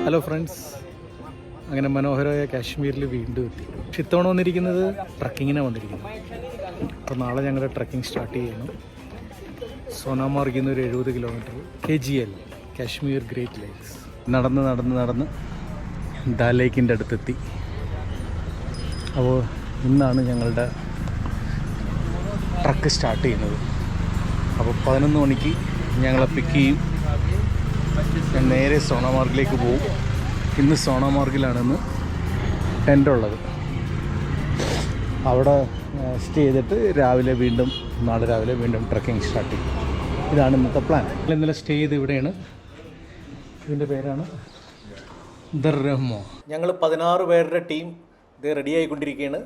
Hello friends, അങ്ങനെ മനോഹരമായ കാശ്മീരിൽ വീണ്ടും എത്തി. പക്ഷെ ഇത്തവണ വന്നിരിക്കുന്നത് ട്രക്കിങ്ങിനാണ് വന്നിരിക്കുന്നത്. അപ്പോൾ നാളെ ഞങ്ങളുടെ ട്രക്കിംഗ് സ്റ്റാർട്ട് ചെയ്യണം. സോനാമാർഗിൽ നിന്ന് ഒരു 70 kilometre KGL, Kashmir great lakes. നടന്ന് ദാൽ ലേക്കിൻ്റെ അടുത്തെത്തി. അപ്പോൾ ഇന്നാണ് ഞങ്ങളുടെ ട്രക്ക് സ്റ്റാർട്ട് ചെയ്യുന്നത്. അപ്പോൾ 11 മണിക്ക് ഞങ്ങളെ പിക്ക് ചെയ്യും. ഞാൻ നേരെ സോനാമാർഗിലേക്ക് പോകും. ഇന്ന് സോനാമാർഗിലാണെന്ന് ടെൻ്റ് ഉള്ളത്. അവിടെ സ്റ്റേ ചെയ്തിട്ട് നാളെ രാവിലെ വീണ്ടും ട്രക്കിംഗ് സ്റ്റാർട്ട് ചെയ്യും. ഇതാണ് ഇന്നത്തെ പ്ലാൻ. ഇന്നലെ സ്റ്റേ ചെയ്ത് ഇവിടെയാണ്. ഇതിൻ്റെ പേരാണ് ദർറഹ്മോ. ഞങ്ങൾ 16 പേരുടെ ടീം ഇത് റെഡി ആയിക്കൊണ്ടിരിക്കുകയാണ്.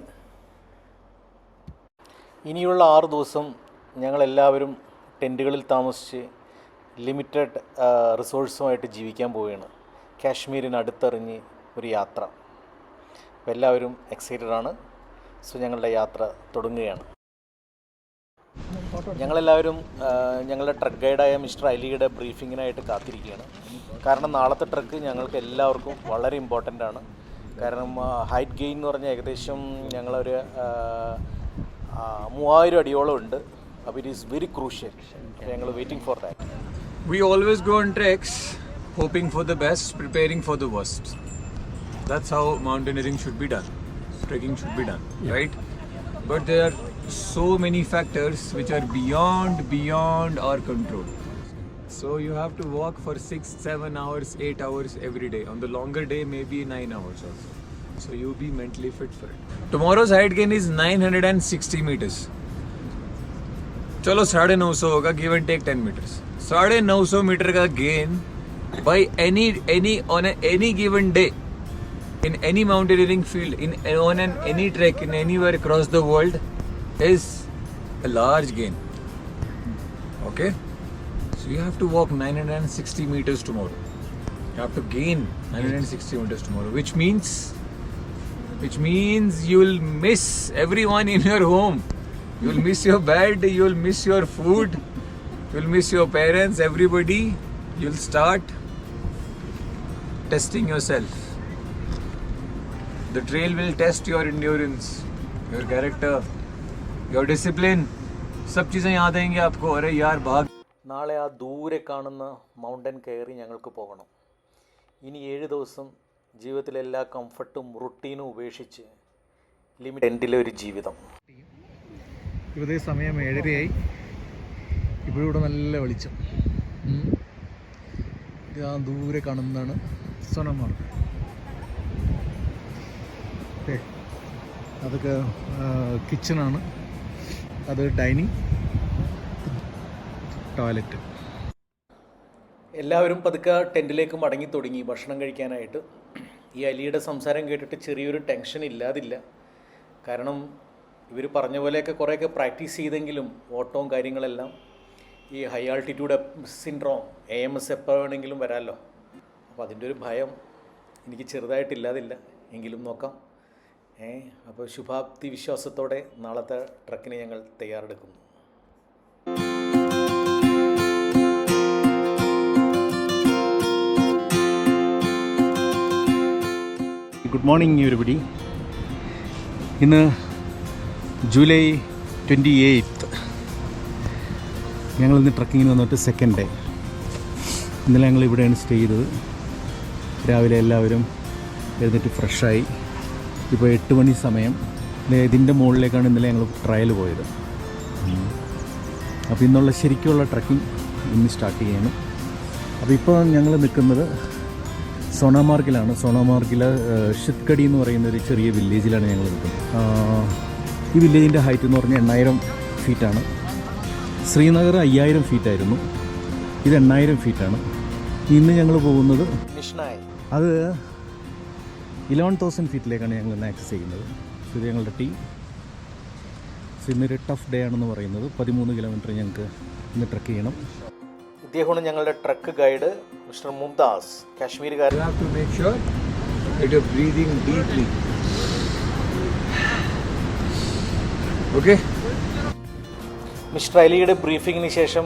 ഇനിയുള്ള 6 ദിവസം ഞങ്ങളെല്ലാവരും ടെൻറ്റുകളിൽ താമസിച്ച് ലിമിറ്റഡ് റിസോഴ്സുമായിട്ട് ജീവിക്കാൻ പോവുകയാണ്. കാശ്മീരിന് അടുത്തെറിഞ്ഞ് ഒരു യാത്ര. അപ്പോൾ എല്ലാവരും എക്സൈറ്റഡ് ആണ്. സോ ഞങ്ങളുടെ യാത്ര തുടങ്ങുകയാണ്. ഞങ്ങളെല്ലാവരും ഞങ്ങളുടെ ട്രക്ക് ഗൈഡായ മിസ്റ്റർ അലിയുടെ ബ്രീഫിങ്ങിനായിട്ട് കാത്തിരിക്കുകയാണ്. കാരണം നാളത്തെ ട്രക്ക് ഞങ്ങൾക്ക് എല്ലാവർക്കും വളരെ ഇമ്പോർട്ടൻ്റ് ആണ്. കാരണം ഹൈറ്റ് ഗെയിൻ എന്ന് പറഞ്ഞാൽ ഏകദേശം ഞങ്ങളൊരു 3000 അടിയോളം ഉണ്ട്. അപ്പോൾ ഇറ്റ് ഈസ് വെരി ക്രൂഷ്യൽ. അപ്പോൾ ഞങ്ങൾ waiting for that. We always go on treks hoping for the best, preparing for the worst. That's how mountaineering should be done. Trekking should be done, right? But there are so many factors which are beyond our control. So you have to walk for 6, 7 hours, 8 hours every day. On the longer day, maybe 9 hours also. So you'll be mentally fit for it. Tomorrow's height gain is 960 meters. चलो 950 होगा, give and take 10 meters. 950 metre का gain by on any given day in any mountaineering field, on any trek in anywhere across the world is a large gain. Okay, so you have to walk 960 meters tomorrow. You have to gain 960 meters tomorrow, which means you will miss everyone in your home. You will miss your bed, you will miss your food, you will miss your parents, everybody. You will start testing yourself. The trail will test your endurance, your character, your discipline. सब चीज़ें याद आएंगी आपको. अरे यार भाग. നാളെ ആ ദൂരെ കാണുന്ന മൗണ്ടൻ കയറി ഞങ്ങൾക്ക് പോകണം. ഇനി 7 ദിവസം ജീവിതത്തിലെ എല്ലാ കംഫർട്ടും റുട്ടീനും ഉപേക്ഷിച്ച് ടെൻറ്റിലെ ഒരു ജീവിതം. ഇവിടെ സമയം 7:30 ഇപ്പോഴിവിടെ നല്ല വെളിച്ചം. ആ ദൂരെ കാണുന്നതാണ് സോനാമാർഗ്. ഓക്കെ, അതൊക്കെ കിച്ചണാണ്, അത് ഡൈനിങ്, ടോയ്ലറ്റ്. എല്ലാവരും പതുക്കെ ടെൻറ്റിലേക്ക് മടങ്ങി തുടങ്ങി ഭക്ഷണം കഴിക്കാനായിട്ട്. ഈ അലിയുടെ സംസാരം കേട്ടിട്ട് ചെറിയൊരു ടെൻഷൻ ഇല്ലാതില്ല. കാരണം ഇവർ പറഞ്ഞ പോലെയൊക്കെ കുറേയൊക്കെ പ്രാക്ടീസ് ചെയ്തെങ്കിലും ഓട്ടവും കാര്യങ്ങളെല്ലാം ഈ ഹൈ ആൾട്ടിറ്റ്യൂഡ് സിൻഡ്രോം AMS എപ്പോൾ വേണമെങ്കിലും വരാമല്ലോ. അപ്പോൾ അതിൻ്റെ ഒരു ഭയം എനിക്ക് ചെറുതായിട്ടില്ലാതില്ല. എങ്കിലും നോക്കാം. അപ്പോൾ ശുഭാപ്തി വിശ്വാസത്തോടെ നാളത്തെ ട്രക്കിന് ഞങ്ങൾ തയ്യാറെടുക്കുന്നു. Good morning everybody. ഇന്ന് ജൂലൈ 28. ഞങ്ങളിന്ന് ട്രക്കിങ്ങിന് വന്നിട്ട് 2nd ഡേ. ഇന്നലെ ഞങ്ങൾ ഇവിടെയാണ് സ്റ്റേ ചെയ്തത്. രാവിലെ എല്ലാവരും എഴുന്നേറ്റ് ഫ്രഷായി. ഇപ്പോൾ 8 മണി സമയം. ഇതിൻ്റെ മുകളിലേക്കാണ് ഇന്നലെ ഞങ്ങൾ ട്രയൽ പോയത്. അപ്പോൾ ഇന്നുള്ള ശരിക്കുള്ള ട്രക്കിംഗ് ഇന്ന് സ്റ്റാർട്ട് ചെയ്യാണ്. അപ്പോൾ ഇപ്പോൾ ഞങ്ങൾ നിൽക്കുന്നത് സോനാമാർഗിലാണ്. സോനാമാർഗിൽ ഷിത്കടി എന്ന് പറയുന്ന ഒരു ചെറിയ വില്ലേജിലാണ് ഞങ്ങൾ നിൽക്കുന്നത്. ഈ വില്ലേജിൻ്റെ ഹൈറ്റ് എന്ന് പറഞ്ഞാൽ 8000 ഫീറ്റാണ്. ശ്രീനഗർ 5000 ഫീറ്റായിരുന്നു. ഇത് 8000 ഫീറ്റാണ്. ഇന്ന് ഞങ്ങൾ പോകുന്നത് അത് 11,000 ഫീറ്റിലേക്കാണ് ഞങ്ങൾ ഇന്ന് ആക്സസ് ചെയ്യുന്നത്. ഇത് ഞങ്ങളുടെ ടീം. ഇന്നൊരു ടഫ് ഡേ ആണെന്ന് പറയുന്നത്. 13 കിലോമീറ്റർ ഞങ്ങൾക്ക് ഇന്ന് ട്രക്ക് ചെയ്യണം. ഇദ്ദേഹമാണ് ഞങ്ങളുടെ ട്രക്ക് ഗൈഡ് മിസ്റ്റർ മുംതാസ്, കാശ്മീരുകാരൻ. You have to make sure that you're breathing deeply. Okay? Mister അലിയുടെ ബ്രീഫിങ്ങിന് ശേഷം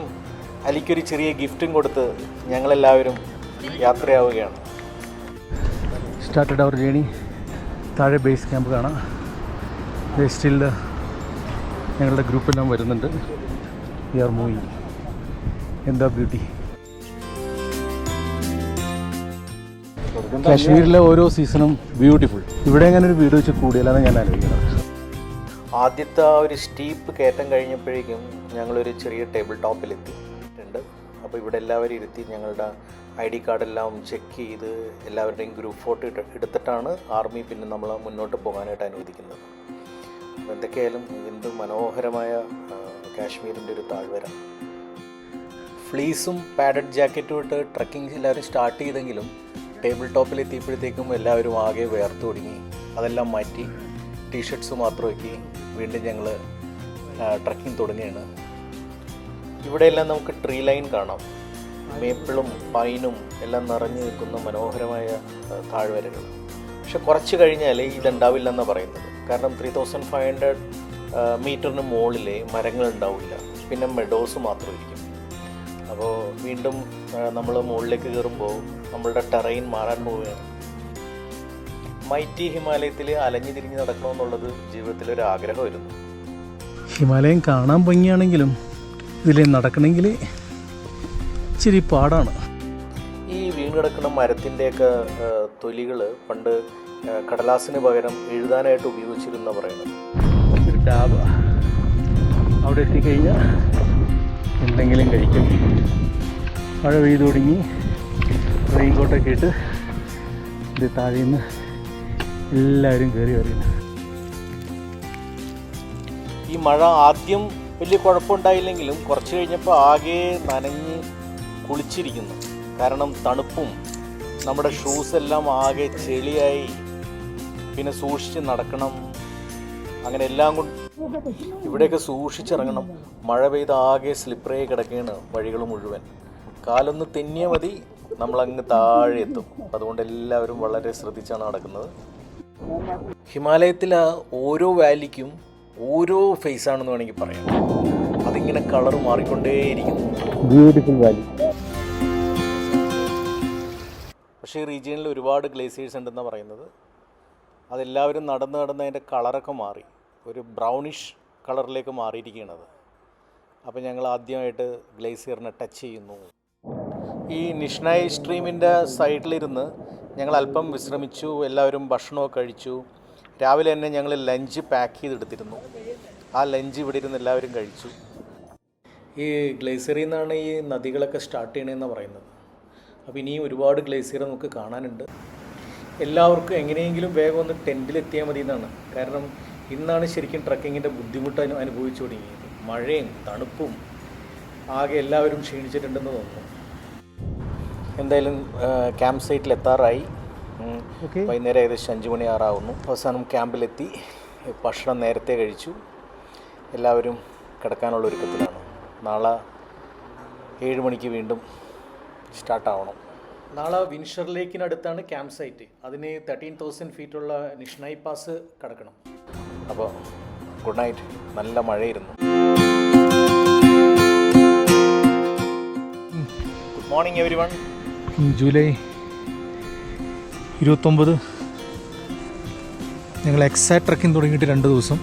അലിക്കൊരു ചെറിയ ഗിഫ്റ്റും കൊടുത്ത് ഞങ്ങളെല്ലാവരും യാത്രയാവുകയാണ്. Started our journey. താഴെ ബേസ് ക്യാമ്പ് കാണാം. സ്റ്റിൽ ഞങ്ങളുടെ ഗ്രൂപ്പെല്ലാം വരുന്നുണ്ട്. We are moving. എന്താ ബ്യൂട്ടി! കാശ്മീരിലെ ഓരോ സീസണും ബ്യൂട്ടിഫുൾ. ഇവിടെ അങ്ങനെ ഒരു വീട് വെച്ച് കൂടിയല്ലാന്ന് ഞാൻ ആലോചിക്കുന്നത്. ആദ്യത്തെ ആ ഒരു സ്റ്റീപ്പ് കയറ്റം കഴിഞ്ഞപ്പോഴേക്കും ഞങ്ങളൊരു ചെറിയ ടേബിൾ ടോപ്പിലെത്തിയിട്ടുണ്ട്. അപ്പോൾ ഇവിടെ എല്ലാവരും ഇരുത്തി ഞങ്ങളുടെ ID കാർഡെല്ലാം ചെക്ക് ചെയ്ത് എല്ലാവരുടെയും ഗ്രൂപ്പ് ഫോട്ടോ എടുത്തിട്ടാണ് ആർമി പിന്നെ നമ്മൾ മുന്നോട്ട് പോകാനായിട്ട് അനുവദിക്കുന്നത്. അപ്പോൾ എന്തൊക്കെയായാലും എന്ത് മനോഹരമായ കാശ്മീരിൻ്റെ ഒരു താഴ്വര. ഫ്ലീസും പാഡഡ് ജാക്കറ്റും ഇട്ട് ട്രക്കിംഗ് എല്ലാവരും സ്റ്റാർട്ട് ചെയ്തെങ്കിലും ടേബിൾ ടോപ്പിലെത്തിയപ്പോഴത്തേക്കും എല്ലാവരും ആകെ വേർത്ത് തുടങ്ങി. അതെല്ലാം മാറ്റി ടീഷർട്ട്സ് മാത്രമാക്കി വീണ്ടും ഞങ്ങൾ ട്രക്കിംഗ് തുടങ്ങുകയാണ്. ഇവിടെയെല്ലാം നമുക്ക് ട്രീ ലൈൻ കാണാം. മേപ്പിളും പൈനും എല്ലാം നിറഞ്ഞു നിൽക്കുന്ന മനോഹരമായ താഴ്വരകൾ. പക്ഷെ കുറച്ച് കഴിഞ്ഞാൽ ഇതുണ്ടാവില്ലെന്നാണ് പറയുന്നത്. കാരണം 3500 മീറ്ററിന് മുകളിൽ മരങ്ങൾ ഉണ്ടാവില്ല, പിന്നെ മെഡോസ് മാത്രമായിരിക്കും. അപ്പോൾ വീണ്ടും നമ്മൾ മുകളിലേക്ക് കയറുമ്പോൾ നമ്മളുടെ ടെറൈൻ മാറാൻ പോവുകയാണ്. മൈറ്റി ഹിമാലയത്തിൽ അലഞ്ഞു തിരിഞ്ഞ് നടക്കണമെന്നുള്ളത് ജീവിതത്തിലൊരു ആഗ്രഹമായിരുന്നു. ഹിമാലയം കാണാൻ ഭംഗിയാണെങ്കിലും ഇതിൽ നടക്കണമെങ്കിൽ ഇച്ചിരി പാടാണ്. ഈ വീണ് കിടക്കുന്ന മരത്തിൻ്റെയൊക്കെ തൊലികൾ പണ്ട് കടലാസിന് പകരം എഴുതാനായിട്ട് ഉപയോഗിച്ചിരുന്ന പറയുന്നത്. ഒരു ഡാബ് അവിടെ എത്തിക്കഴിഞ്ഞാൽ എന്തെങ്കിലും കഴിക്കും. മഴ പെയ്തു തുടങ്ങി. റെയിൻ കോട്ടൊക്കെ ഇട്ട് ഇത് താഴെ നിന്ന് എല്ലാവരും കയറി വരുന്നു. ഈ മഴ ആദ്യം വലിയ കുഴപ്പമുണ്ടായില്ലെങ്കിലും കുറച്ച് കഴിഞ്ഞപ്പോൾ ആകെ നനഞ്ഞ് കുളിച്ചിരിക്കുന്നു. കാരണം തണുപ്പും നമ്മുടെ ഷൂസ് എല്ലാം ആകെ ചെളിയായി. പിന്നെ സൂക്ഷിച്ച് നടക്കണം. അങ്ങനെ എല്ലാം കൊണ്ട് ഇവിടെയൊക്കെ സൂക്ഷിച്ചിറങ്ങണം. മഴ പെയ്ത് ആകെ സ്ലിപ്പറായി കിടക്കുകയാണ് വഴികൾ മുഴുവൻ. കാലൊന്ന് തെന്നിയാൽ മതി നമ്മളങ്ങ് താഴെ എത്തും. അതുകൊണ്ട് എല്ലാവരും വളരെ ശ്രദ്ധിച്ചാണ് നടക്കുന്നത്. ഹിമാലയത്തിലെ ഓരോ വാലിക്കും ഓരോ ഫേസാണെന്ന് വേണമെങ്കിൽ പറയാം. അതിങ്ങനെ കളർ മാറിക്കൊണ്ടേയിരിക്കുന്നു. Beautiful Valley. പക്ഷേ ഈ റീജിയനിൽ ഒരുപാട് ഗ്ലേസിയേഴ്സ് ഉണ്ടെന്നാണ് പറയുന്നത്. അതെല്ലാവരും നടന്ന് അതിൻ്റെ കളറൊക്കെ മാറി ഒരു ബ്രൗണിഷ് കളറിലേക്ക് മാറിയിരിക്കുകയാണത്. അപ്പോൾ ഞങ്ങൾ ആദ്യമായിട്ട് ഗ്ലേസിയറിനെ ടച്ച് ചെയ്യുന്നു. ഈ നിഷ്നായ് സ്ട്രീമിൻ്റെ സൈഡിലിരുന്ന് ഞങ്ങൾ അല്പം വിശ്രമിച്ചു. എല്ലാവരും ഭക്ഷണമൊക്കെ കഴിച്ചു. രാവിലെ തന്നെ ഞങ്ങൾ ലഞ്ച് പാക്ക് ചെയ്തെടുത്തിരുന്നു. ആ ലഞ്ച് ഇവിടെ ഇരുന്ന് എല്ലാവരും കഴിച്ചു. ഈ ഗ്ലേസിയറിൽ നിന്നാണ് ഈ നദികളൊക്കെ സ്റ്റാർട്ട് ചെയ്യണമെന്നാണ് പറയുന്നത്. അപ്പോൾ ഇനിയും ഒരുപാട് ഗ്ലേസിയർ നമുക്ക് കാണാനുണ്ട്. എല്ലാവർക്കും എങ്ങനെയെങ്കിലും വേഗം ഒന്ന് ടെൻറ്റിലെത്തിയാൽ മതി എന്നാണ്. കാരണം ഇന്നാണ് ശരിക്കും ട്രക്കിങ്ങിൻ്റെ ബുദ്ധിമുട്ട് അനുഭവിച്ചു തുടങ്ങിയത്. മഴയും തണുപ്പും ആകെ എല്ലാവരും ക്ഷീണിച്ചിട്ടുണ്ടെന്ന് തോന്നുന്നു. എന്തായാലും ക്യാമ്പ് സൈറ്റിൽ എത്താറായി. വൈകുന്നേരം ഏകദേശം 5 മണി ആറാവുന്നു. അവസാനം ക്യാമ്പിലെത്തി. ഭക്ഷണം നേരത്തെ കഴിച്ചു. എല്ലാവരും കിടക്കാനുള്ള ഒരുക്കത്തിലാണ്. നാളെ 7 മണിക്ക് വീണ്ടും സ്റ്റാർട്ടാവണം. നാളെ വിൻഷർ ലേക്കിനടുത്താണ് ക്യാമ്പ് സൈറ്റ്. അതിന് 13,000 ഫീറ്റുള്ള നിഷ്നായ് പാസ് കടക്കണം. അപ്പോൾ ഗുഡ് നൈറ്റ്. നല്ല മഴയിരുന്നു. Good morning every one. July 29 ഞങ്ങൾ എക്സാക്ട് ട്രക്കിംഗ് തുടങ്ങിയിട്ട് 2 ദിവസം,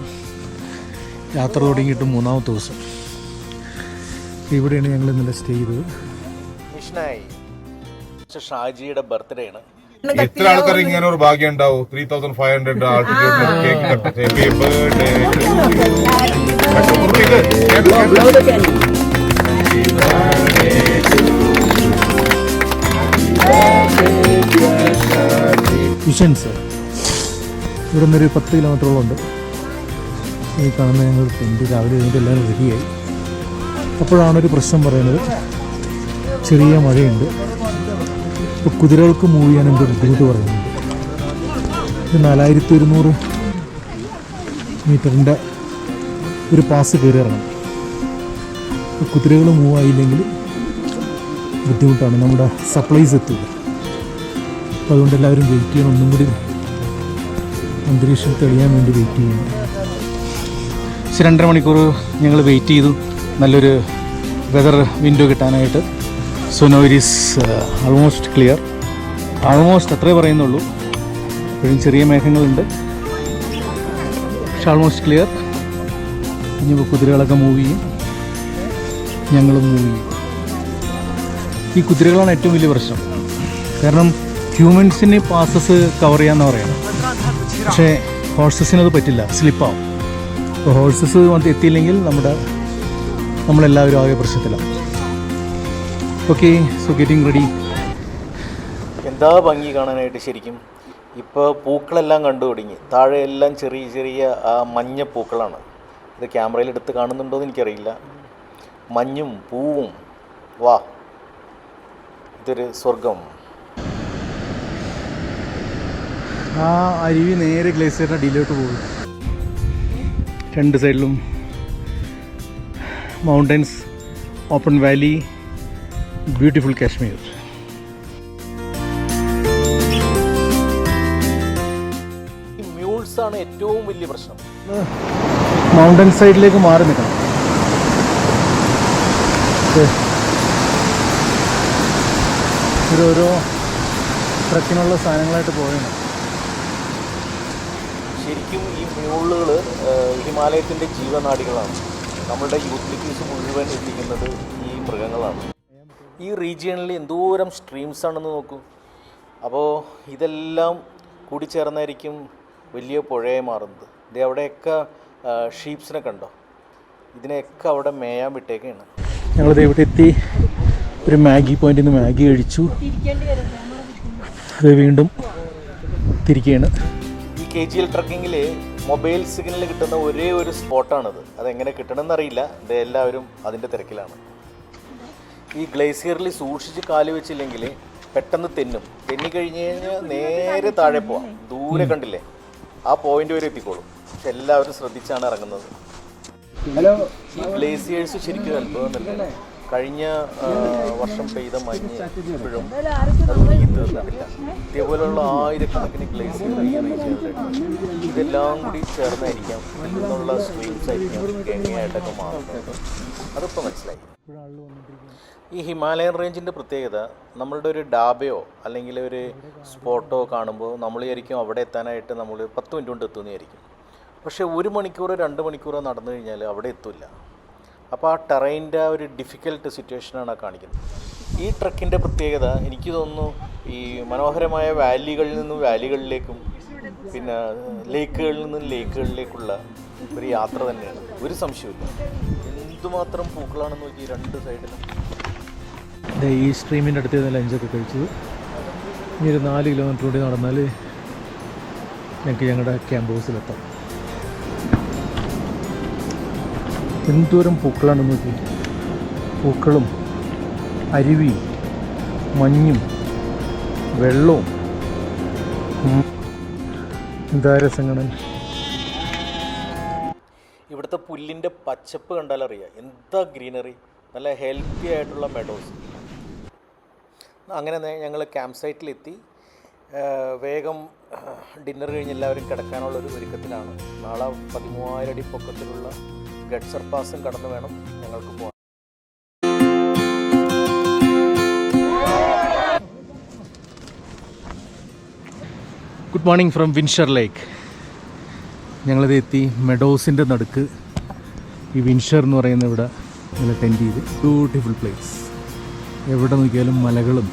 യാത്ര തുടങ്ങിയിട്ട് 3ാമത്തെ ദിവസം. ഇവിടെയാണ് ഞങ്ങൾ ഇന്നലെ സ്റ്റേ ചെയ്തത്. നിഷ്നായ് ഷാജിയുടെ ബർത്ത്ഡേ ആണ്. എത്ര ആൾക്കാർ ഇങ്ങനെ ഒരു ഭാഗ്യം ഉണ്ടാവും? 3500 ആൾട്ടിറ്റ്യൂഡിൽ കേക്ക് കട്ട്. ഹാപ്പി ബർത്ത്ഡേ വിഷൻസ്. ഇവിടെ നിന്നൊരു 10 കിലോമീറ്ററോളം ഉണ്ട്. ഈ കാണുന്ന ഞങ്ങൾ ടെൻറ്റ് രാവിലെ കഴിഞ്ഞിട്ട് എല്ലാവരും റെഡിയായി. അപ്പോഴാണൊരു പ്രശ്നം പറയുന്നത്, ചെറിയ മഴയുണ്ട്. ഇപ്പോൾ കുതിരകൾക്ക് മൂവ് ചെയ്യാൻ എന്തോ ബുദ്ധിമുട്ട് പറയുന്നുണ്ട്. ഇത് 4100 മീറ്ററിൻ്റെ ഒരു പാസ് കയറി ഇറങ്ങണം. ഇപ്പോൾ കുതിരകൾ മൂവ് ആയില്ലെങ്കിൽ ബുദ്ധിമുട്ടാണ്. നമ്മുടെ സപ്ലൈസ് എത്തില്ല. അപ്പോൾ അതുകൊണ്ട് എല്ലാവരും വെയിറ്റ് ചെയ്യണം. ഒന്നും കൂടി അന്തരീക്ഷം തെളിയാൻ വേണ്ടി വെയിറ്റ് ചെയ്യുന്നു. 2.5 മണിക്കൂർ ഞങ്ങൾ വെയിറ്റ് ചെയ്തു നല്ലൊരു വെതർ വിൻഡോ കിട്ടാനായിട്ട്. So now it is almost clear. Almost അത്രേ പറയുന്നുള്ളൂ. ഇപ്പോഴും ചെറിയ മേഘങ്ങളുണ്ട്, പക്ഷെ ആൾമോസ്റ്റ് ക്ലിയർ. ഇനിയിപ്പോൾ കുതിരകളൊക്കെ മൂവ് ചെയ്യും, ഞങ്ങളും മൂവ് ചെയ്യും. ഈ കുതിരകളാണ് ഏറ്റവും വലിയ പ്രശ്നം. കാരണം ഹ്യൂമൻസിന് പാസസ് കവർ ചെയ്യാമെന്ന് പറയണം, പക്ഷേ ഹോഴ്സസിനത് പറ്റില്ല, സ്ലിപ്പാവും. അപ്പോൾ ഹോഴ്സസ് എത്തിയില്ലെങ്കിൽ നമ്മളെല്ലാവരും ആകെ പ്രശ്നത്തിലാണ്. Okay, so getting ready. എന്താ ഭംഗി കാണാനായിട്ട് ശരിക്കും. ഇപ്പോൾ പൂക്കളെല്ലാം കണ്ടു തുടങ്ങി. താഴെ എല്ലാം ചെറിയ ചെറിയ മഞ്ഞ പൂക്കളാണ്. ഇത് ക്യാമറയിൽ എടുത്ത് കാണുന്നുണ്ടോ എന്ന് എനിക്കറിയില്ല. മഞ്ഞും പൂവും, വാ, ഇതൊരു സ്വർഗം. ആ അരുവി നേരെ ഗ്ലേസിയറിൻ്റെ അടിയിലോട്ട് പോകും. രണ്ട് സൈഡിലും mountains, open Valley, beautiful Kashmir. ഈ മ്യൂൾസാണ് ഏറ്റവും വലിയ പ്രശ്നം. മൗണ്ടൻ സൈഡിലേക്ക് മാറി നിൽക്കണം. ഓരോ ട്രക്കിനുള്ള സാധനങ്ങളായിട്ട് പോയാണ്. ശരിക്കും ഈ മ്യൂളുകൾ ഹിമാലയത്തിൻ്റെ ജീവനാഡികളാണ്. നമ്മളുടെ യൂട്ടിലിറ്റീസ് മുഴുവൻ എത്തിക്കുന്നത് ഈ മൃഗങ്ങളാണ്. ഈ റീജിയണിൽ എന്തോരം സ്ട്രീംസ് ആണെന്ന് നോക്കൂ. അപ്പോൾ ഇതെല്ലാം കൂടി ചേർന്നായിരിക്കും വലിയ പുഴയെ മാറുന്നത്. ഇത് അവിടെയൊക്കെ ഷീപ്സിനെ കണ്ടോ, ഇതിനെയൊക്കെ അവിടെ മേയാൻ വിട്ടേക്കാണ്. ഞങ്ങളിത് ഇവിടെ എത്തി ഒരു മാഗി പോയിന്റിൽ നിന്ന് മാഗി കഴിച്ചു. അത് വീണ്ടും തിരിക്കുകയാണ്. ഈ KGL ട്രക്കിങ്ങിൽ മൊബൈൽ സിഗ്നൽ കിട്ടുന്ന ഒരേ ഒരു സ്പോട്ടാണിത്. അതെങ്ങനെ കിട്ടണമെന്നറിയില്ല. ഇത് എല്ലാവരും അതിൻ്റെ തിരക്കിലാണ്. ഈ ഗ്ലേസിയറിൽ സൂക്ഷിച്ച് കാല് വെച്ചില്ലെങ്കിൽ പെട്ടെന്ന് തെന്നി കഴിഞ്ഞ് കഴിഞ്ഞാൽ നേരെ താഴെ പോവാം. ദൂരെ കണ്ടില്ലേ, ആ പോയിന്റ് വരെ എത്തിക്കോളും. പക്ഷെ എല്ലാവരും ശ്രദ്ധിച്ചാണ് ഇറങ്ങുന്നത്. ഈ ഗ്ലേസിയേഴ്സ് ശരിക്കും അത്ഭുതം തന്നെ. കഴിഞ്ഞ വർഷം പെയ്ത മഞ്ഞ് ഇപ്പോഴും അത് ഉരുകി തീർന്നിട്ടില്ല. ഇതേപോലെയുള്ള ആയിരക്കണക്കിന് ഗ്ലേസിയർ ഈ റീജിയനിലുണ്ട്. ഇതെല്ലാം കൂടി ചേർന്നായിരിക്കാം ഇതിൽ നിന്നുള്ള സ്ട്രീംസ് ആയിരിക്കാം ഗംഗയായിട്ടൊക്കെ മാറുന്നത്. അതിപ്പോൾ മനസ്സിലായി. ഈ ഹിമാലയൻ റേഞ്ചിൻ്റെ പ്രത്യേകത, നമ്മളുടെ ഒരു ഡാബയോ അല്ലെങ്കിൽ ഒരു സ്പോട്ടോ കാണുമ്പോൾ നമ്മൾ വിചാരിക്കും അവിടെ എത്താനായിട്ട് നമ്മൾ 10 മിനിറ്റ് കൊണ്ട് എത്തുമെന്ന് വിചാരിക്കും. പക്ഷേ 1 മണിക്കൂറോ 2 മണിക്കൂറോ നടന്നു കഴിഞ്ഞാൽ അവിടെ എത്തില്ല. അപ്പോൾ ആ ടെറൈൻ്റെ ഒരു ഡിഫിക്കൽട്ട് സിറ്റുവേഷനാണ് കാണിക്കുന്നത്. ഈ ട്രക്കിൻ്റെ പ്രത്യേകത എനിക്ക് തോന്നുന്നു ഈ മനോഹരമായ വാലികളിൽ നിന്നും വാലികളിലേക്കും പിന്നെ ലേക്കുകളിൽ നിന്നും ലേക്കുകളിലേക്കുള്ള ഒരു യാത്ര തന്നെയാണ്. ഒരു സംശയമില്ല. എന്തുമാത്രം പൂക്കളാണെന്ന് നോക്കി രണ്ട് സൈഡിലും. ഈ സ്ട്രീമിൻ്റെ അടുത്ത് നിന്ന് ലഞ്ചൊക്കെ കഴിച്ചത്. ഇനി ഒരു 4 കിലോമീറ്റർ കൂടി നടന്നാൽ ഞങ്ങൾക്ക് ഞങ്ങളുടെ ക്യാമ്പ് ഹൗസിലെത്താം. എന്തോരം പൂക്കളാണെന്ന് നോക്കി. പൂക്കളും അരുവിയും മഞ്ഞും വെള്ളവും എന്താ രസം കാണാൻ. ഇവിടുത്തെ പുല്ലിൻ്റെ പച്ചപ്പ് കണ്ടാലറിയാം എന്താ ഗ്രീനറി. നല്ല ഹെൽത്തി ആയിട്ടുള്ള മെഡോസ്. അങ്ങനെ ഞങ്ങൾ ക്യാമ്പ് സൈറ്റിലെത്തി. വേഗം ഡിന്നർ കഴിഞ്ഞ് എല്ലാവരും കിടക്കാനുള്ളൊരു ഒരുക്കത്തിലാണ്. നാളെ 13,000 അടി പൊക്കത്തിലുള്ള ഗഡ്സർ പാസും കടന്നു വേണം ഞങ്ങൾക്ക് പോകാൻ. ഗുഡ് മോർണിംഗ് ഫ്രം വിൻഷർ ലേക്ക്. ഞങ്ങളിത് എത്തി മെഡോസിൻ്റെ നടുക്ക്. ഈ വിൻഷർ എന്ന് പറയുന്ന ഇവിടെ ഞങ്ങൾ ടെൻറ്റ് ചെയ്ത്. Beautiful place. എവിടെ നോക്കിയാലും മലകളും.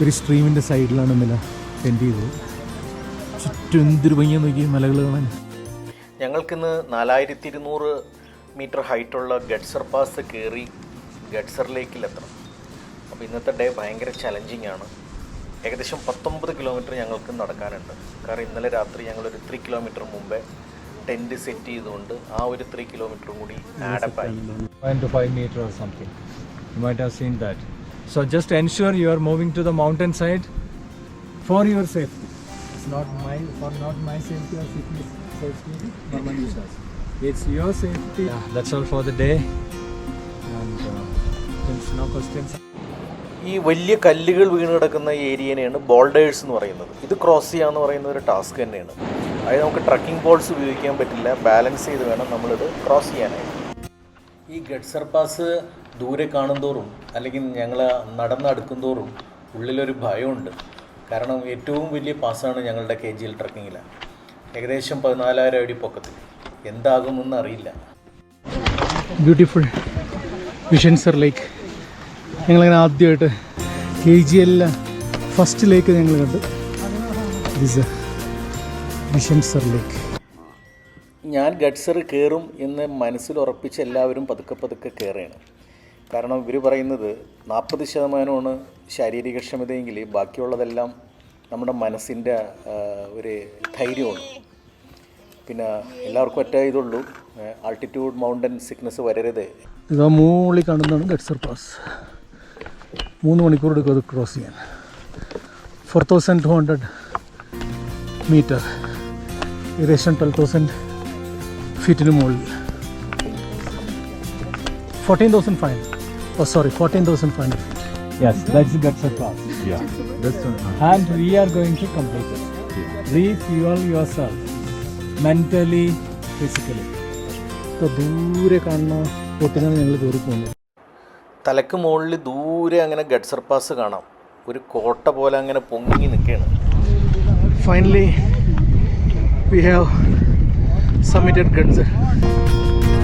ഒരു സ്ട്രീമിൻ്റെ സൈഡിലാണ് ഇന്നലെ ടെൻറ്റ് ചെയ്തത്. ചുറ്റും എന്തൊരു ഭംഗിയാ നോക്കി മലകൾ കാണാൻ. ഞങ്ങൾക്കിന്ന് 4200 മീറ്റർ ഹൈറ്റുള്ള ഗഡ്സർ പാസ് കയറി ഗഡ്സർ ലേക്കിലെത്തണം. അപ്പോൾ ഇന്നത്തെ ഡേ ഭയങ്കര ചലഞ്ചിങ് ആണ്. ഏകദേശം 19 കിലോമീറ്റർ ഞങ്ങൾക്ക് നടക്കാനുണ്ട്. കാരണം ഇന്നലെ രാത്രി ഞങ്ങളൊരു 3 കിലോമീറ്റർ മുമ്പേ ടെൻറ്റ് സെറ്റ് ചെയ്തുകൊണ്ട് ആ ഒരു 3 കിലോമീറ്ററും കൂടി ആഡപ്പ് ആയി. 1 to 5 meters or something. You might have seen that. So just ensure you are moving to the mountain side for your safety. It's not my safety or safety Norman users. It's your safety. Yeah, that's all for the day. And no questions. ഈ വലിയ കല്ലുകൾ വീണ് കിടക്കുന്ന ഏരിയനെയാണ് boulders എന്ന് പറയുന്നത്. ഇത് cross ചെയ്യാന്ന് പറയുന്ന ഒരു ടാസ്ക് തന്നെയാണ്. അതായത് നമുക്ക് ട്രക്കിംഗ് പോൾസ് ഉപയോഗിക്കാൻ പറ്റില്ല. ബാലൻസ് ചെയ്ത് വേണം നമ്മളിത് ക്രോസ് ചെയ്യാനായിട്ട്. ഈ ഗഡ്സർ പാസ് ദൂരെ കാണും തോറും അല്ലെങ്കിൽ ഞങ്ങൾ നടന്നടുക്കും തോറും ഉള്ളിലൊരു ഭയമുണ്ട്. കാരണം ഏറ്റവും വലിയ പാസ്സാണ് ഞങ്ങളുടെ KGL ട്രക്കിങ്ങിൽ. ഏകദേശം 14,000 അടി പൊക്കത്തിൽ. എന്താകുമെന്ന് അറിയില്ല. ബ്യൂട്ടിഫുൾ വിഷൻസർ ലേക്ക്. ഞങ്ങളങ്ങനെ ആദ്യമായിട്ട് KGL ഫസ്റ്റ് ലേക്ക് ഞങ്ങൾ കണ്ടു. ദിസ് വിഷൻസർ ലേക്ക്. ഞാൻ ഗഡ്സർ കയറും എന്ന് മനസ്സിൽ ഉറപ്പിച്ച് എല്ലാവരും പതുക്കെ പതുക്കെ കയറുകയാണ്. കാരണം ഇവർ പറയുന്നത് 40% ശാരീരിക ക്ഷമതയെങ്കിൽ ബാക്കിയുള്ളതെല്ലാം നമ്മുടെ മനസ്സിൻ്റെ ഒരു ധൈര്യമാണ്. പിന്നെ എല്ലാവർക്കും ഒറ്റ ഇതുള്ളൂ, ആൾട്ടിറ്റ്യൂഡ് മൗണ്ടൻ സിക്നസ് വരരുത്. ഇതാ മുകളിൽ കാണുന്നതാണ് ഗഡ്സർ പാസ്. 3 മണിക്കൂർ എടുക്കും അത് ക്രോസ് ചെയ്യാൻ. 4,200 മീറ്റർ, ഏകദേശം 12,000 ഫീറ്റിന് മുകളിൽ. 14,500. Oh, sorry, 14,500 feet. Yes, that's the Gudser Pass. Yeah, that's one. And we are going to complete it. Refuel yourself, mentally, physically. ഇപ്പോൾ ദൂരെ കാണുന്ന പൊട്ടിനാണ് ഞങ്ങൾ കയറി പോകുന്നത്. തലക്ക് മുകളിൽ ദൂരെ അങ്ങനെ ഗഡ്സർ പാസ് കാണാം. ഒരു കോട്ട പോലെ അങ്ങനെ പൊങ്ങി നിൽക്കുകയാണ്. Finally, we have submitted Gudser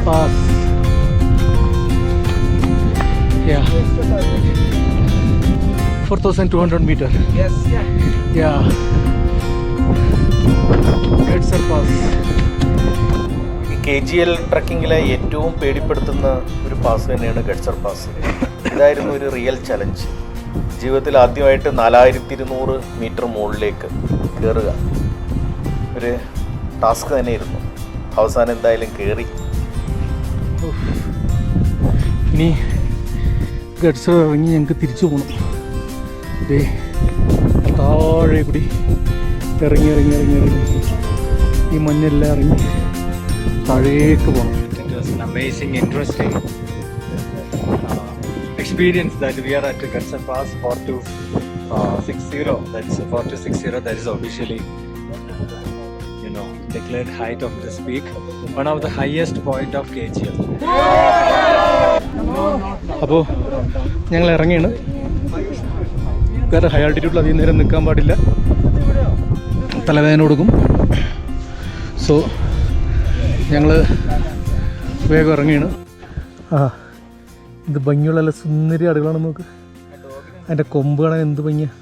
Pass. Yeah. 4,200 meter. Yes, Yeah. Gudser Pass. ഈ KGL ട്രക്കിങ്ങിലെ ഏറ്റവും പേടിപ്പെടുത്തുന്ന ഒരു പാസ് തന്നെയാണ് ഗഡ്സർ പാസ്. ഇതായിരുന്നു ഒരു റിയൽ ചലഞ്ച്. ജീവിതത്തിൽ ആദ്യമായിട്ട് 4,200 മീറ്റർ മുകളിലേക്ക് കയറുക ഒരു ടാസ്ക് തന്നെയായിരുന്നു. അവസാനം എന്തായാലും കയറി. ഇനി ഗഡ്സർ ഇറങ്ങി ഞങ്ങൾക്ക് തിരിച്ചു പോകണം. താഴെ കൂടി ഇറങ്ങി ഈ മഞ്ഞെല്ലാം ഇറങ്ങി താഴേക്ക് പോകണം. it was an amazing, interesting experience that we are at Gudser Pass 4,260. That's 4,260. That is officially, declared height of this peak. One of the highest point of KGL. അപ്പോൾ ഞങ്ങൾ ഇറങ്ങിയാണ്. കാരണം ഹൈ ആൾട്ടിറ്റ്യൂഡിൽ അധികം നേരം നിൽക്കാൻ പാടില്ല, തലവേദന കൊടുക്കും. സോ ഞങ്ങൾ വേഗം ഇറങ്ങിയാണ്. ഇത് ഭംഗിയുള്ള നല്ല സുന്ദരി ആടുകളാണെന്ന് നോക്ക്. അതിൻ്റെ കൊമ്പ് കാണാൻ എന്ത് ഭംഗിയാണ്.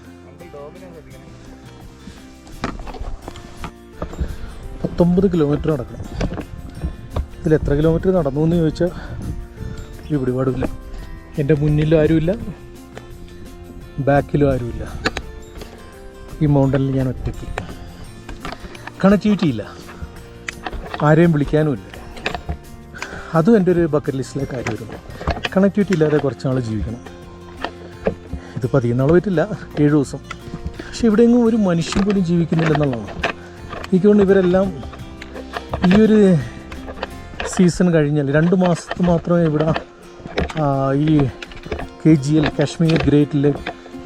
19 കിലോമീറ്റർ നടക്കണം. ഇതിൽ എത്ര കിലോമീറ്റർ നടന്നു എന്ന് ചോദിച്ചാൽ ഇവിടെ പാടില്ല. എൻ്റെ മുന്നിലും ആരുമില്ല, ബാക്കിലും ആരുമില്ല. ഈ മൗണ്ടനിൽ ഞാൻ ഒറ്റയ്ക്ക്. കണക്ടിവിറ്റി ഇല്ല, ആരെയും വിളിക്കാനുമില്ല. അതും എൻ്റെ ഒരു ബക്കറ്റ് ലിസ്റ്റിലെ കാര്യം വരുന്നു. കണക്ടിവിറ്റി ഇല്ലാതെ കുറച്ച് നാൾ ജീവിക്കണം. ഇതിപ്പോൾ അധികം നാൾ പറ്റില്ല, 7 ദിവസം. പക്ഷെ ഇവിടെയെങ്ങും ഒരു മനുഷ്യൻ പോലും ജീവിക്കുന്നില്ലെന്നുള്ളതാണ്. എനിക്ക് തോന്നുന്നു ഇവരെല്ലാം ഈ ഒരു സീസൺ കഴിഞ്ഞാൽ 2 മാസത്ത് മാത്രമേ ഇവിടെ ഈ KGL Kashmir great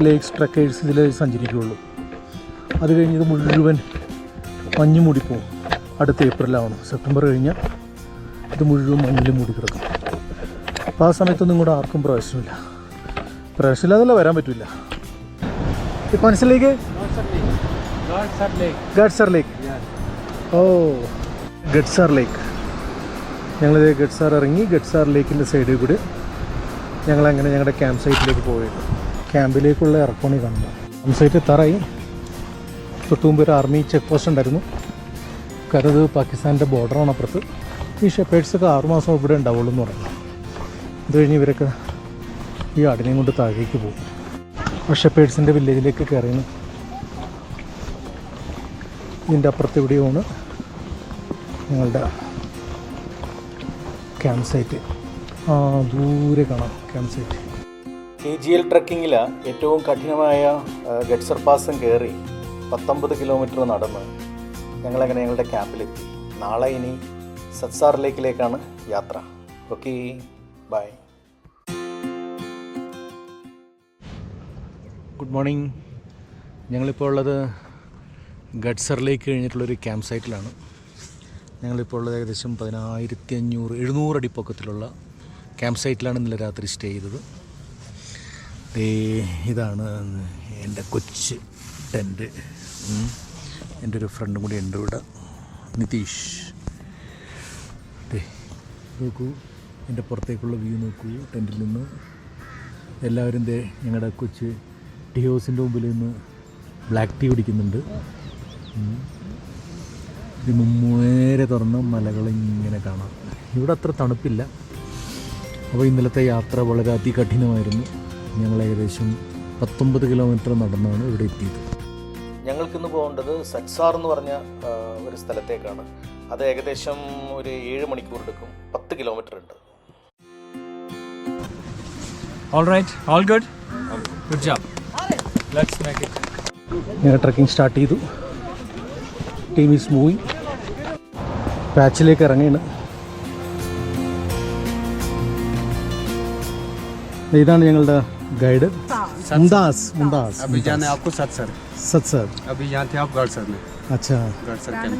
lakes truckers ഇതിൽ സഞ്ചരിക്കുകയുള്ളൂ. അത് കഴിഞ്ഞ് ഇത് മുഴുവൻ മഞ്ഞ് മൂടിപ്പോവും. അടുത്ത ഏപ്രിലാവണം. സെപ്റ്റംബർ കഴിഞ്ഞാൽ ഇത് മുഴുവൻ മഞ്ഞിൽ മൂടി കിടക്കും. അപ്പോൾ ആ സമയത്തൊന്നും കൂടെ ആർക്കും പ്രവേശനമില്ലാതല്ല, വരാൻ പറ്റില്ല. ഇപ്പോൾ മനസ്സിലേക്ക് ഗഡ്സർ ലേക്ക്. ഓ, ഗഡ്സർ ലേക്ക്. ഞങ്ങളിത് ഗഡ്സർ ഇറങ്ങി. ഗഡ്സർ ലേക്കിൻ്റെ സൈഡിൽ കൂടി ഞങ്ങളങ്ങനെ ഞങ്ങളുടെ ക്യാമ്പ് സൈറ്റിലേക്ക് പോയിട്ട് ക്യാമ്പിലേക്കുള്ള ഇറക്കണി കാണുന്നു. ക്യാമ്പ് സൈറ്റ് എത്താറായി. തൊട്ട് മുമ്പ് ഒരു ആർമി ചെക്ക് പോസ്റ്റ് ഉണ്ടായിരുന്നു. കാരണം ഇത് പാകിസ്ഥാൻ്റെ ബോർഡറാണ് അപ്പുറത്ത്. ഈ ഷെപ്പേഴ്സൊക്കെ 6 മാസം ഇവിടെ ഉണ്ടാവുള്ളൂ എന്ന് പറയുന്നു. അത് കഴിഞ്ഞ് ഇവരൊക്കെ ഈ ആടിനെയും കൊണ്ട് താഴേക്ക് പോകും. ആ ഷെപ്പേഴ്സിൻ്റെ വില്ലേജിലേക്ക് കയറിയാണ്. ഇതിൻ്റെ അപ്പുറത്ത് എവിടെയാണ് ഞങ്ങളുടെ ക്യാമ്പ് സൈറ്റ്. ദൂരെ കാണാം ക്യാമ്പ് സൈറ്റ്. KGL ട്രക്കിങ്ങിൽ ഏറ്റവും കഠിനമായ ഗഡ്സർ പാസും കയറി 19 കിലോമീറ്റർ നടന്ന് ഞങ്ങളങ്ങനെ ഞങ്ങളുടെ ക്യാമ്പിലെത്തി. നാളെ ഇനി സത്സാർ ലേക്കിലേക്കാണ് യാത്ര. Okay, bye. Good morning. ഞങ്ങളിപ്പോൾ ഉള്ളത് ഗഡ്സർ ലേക്ക് കഴിഞ്ഞിട്ടുള്ളൊരു ക്യാമ്പ് സൈറ്റിലാണ്. ഞങ്ങളിപ്പോൾ ഉള്ളത് ഏകദേശം 1700 അടി പൊക്കത്തിലുള്ള ക്യാമ്പ് സൈറ്റിലാണ് ഇന്നലെ രാത്രി സ്റ്റേ ചെയ്തത്. ഇതാണ് എൻ്റെ കൊച്ച് ടെൻറ്റ്. എൻ്റെ ഒരു ഫ്രണ്ടും കൂടി ഉണ്ട് ഇവിടെ, നിതീഷ്. നോക്കൂ എൻ്റെ പുറത്തേക്കുള്ള വ്യൂ നോക്കൂ. ടെൻറ്റിൽ നിന്ന് എല്ലാവരും ഞങ്ങളുടെ കൊച്ച് ടീ ഹൗസിൻ്റെ മുമ്പിൽ നിന്ന് ബ്ലാക്ക് ടീ കുടിക്കുന്നുണ്ട്. ഇത് നേരെ തുറന്ന് മലകളിങ്ങനെ കാണാം. ഇവിടെ അത്ര തണുപ്പില്ല. അപ്പോൾ ഇന്നലത്തെ യാത്ര വളരെ അതികഠിനമായിരുന്നു. ഞങ്ങൾ ഏകദേശം 19 കിലോമീറ്റർ നടന്നാണ് ഇവിടെ എത്തിയത്. ഞങ്ങൾക്കിന്ന് പോകേണ്ടത് സറ്റ്സാർ എന്ന് പറഞ്ഞ ഒരു സ്ഥലത്തേക്കാണ്. അത് ഏകദേശം ഒരു 7 മണിക്കൂർ എടുക്കും. 10 കിലോമീറ്റർ ഉണ്ട്. All right, all good? Good job. Let's make it. ഞങ്ങൾ ട്രക്കിംഗ് സ്റ്റാർട്ട് ചെയ്തു. Team is moving. പാച്ചിലേക്ക് ഇറങ്ങിയാണ്. ഇതാണ് ഞങ്ങളുടെ ഗൈഡ് മുംതാസ്. अभी जाना है आपको सत्सर। സത്സർ. अभी यहाँ थे आप गढ़सर में। അച്ഛാ. गढ़सर कैंप।